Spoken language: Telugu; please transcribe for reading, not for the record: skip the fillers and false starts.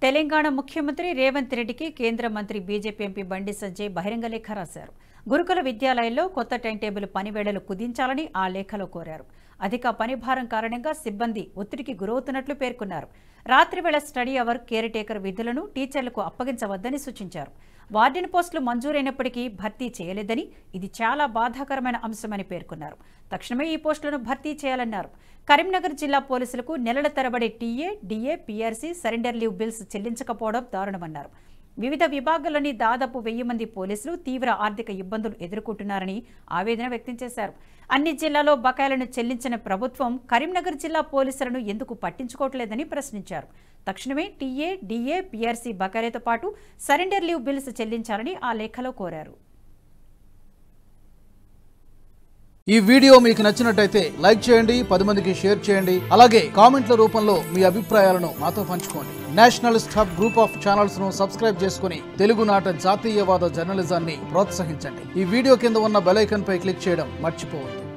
తెలంగాణ ముఖ్యమంత్రి రేవంత్ రెడ్డికి కేంద్ర మంత్రి బీజేపీ ఎంపీ బండి సంజయ్ బహిరంగ లేఖ రాశారు. గురుకుల విద్యాలయాల్లో కొత్త టైం టేబుల్ పనివేళలు కుదించాలని ఆ లేఖలో కోరారు. అధిక పనిభారం కారణంగా సిబ్బంది ఒత్తిడికి గురవుతున్నట్లు పేర్కొన్నారు. రాత్రివేళ స్టడీ అవర్, కేర్ టేకర్ విధులను టీచర్లకు అప్పగించవద్దని సూచించారు. వార్డెన్ పోస్టులు మంజూరైనప్పటికీ భర్తీ చేయలేదని, ఇది చాలా బాధాకరమైన అంశమని పేర్కొన్నారు. తక్షణమే ఈ పోస్టులను భర్తీ చేయాలన్నారు. కరీంనగర్ జిల్లా పోలీసులకు నెలల తరబడి TA, DA, PRC, surrender leave bills చెల్లించకపోవడం దారుణమన్నారు. వివిధ విభాగాల్లోని దాదాపు 1000 మంది పోలీసులు తీవ్ర ఆర్థిక ఇబ్బందులు ఎదుర్కొంటున్నారని ఆవేదన వ్యక్తం చేశారు. అన్ని జిల్లాల్లో బకాయిలను చెల్లించిన ప్రభుత్వం కరీంనగర్ జిల్లా పోలీసులను ఎందుకు పట్టించుకోవట్లేదని ప్రశ్నించారు. తక్షణమే టీఏ, డీఏ, పీఆర్సీ బకాయిలతో పాటు సరెండర్ లీవ్ బిల్స్ చెల్లించాలని ఆ లేఖలో కోరారు. ఈ వీడియో మీకు నచ్చినట్టయితే లైక్ చేయండి, 10 మందికి షేర్ చేయండి. అలాగే కామెంట్ల రూపంలో మీ అభిప్రాయాలను మాతో పంచుకోండి. Nationalist hub group of channels ను సబ్స్క్రైబ్ చేసుకుని తెలుగునాట జాతీయవాద జర్నలిజాన్ని ప్రోత్సహించండి. ఈ వీడియో కింద ఉన్న బెల్ ఐకాన్ పై క్లిక్ చేయడం మర్చిపోవద్దు.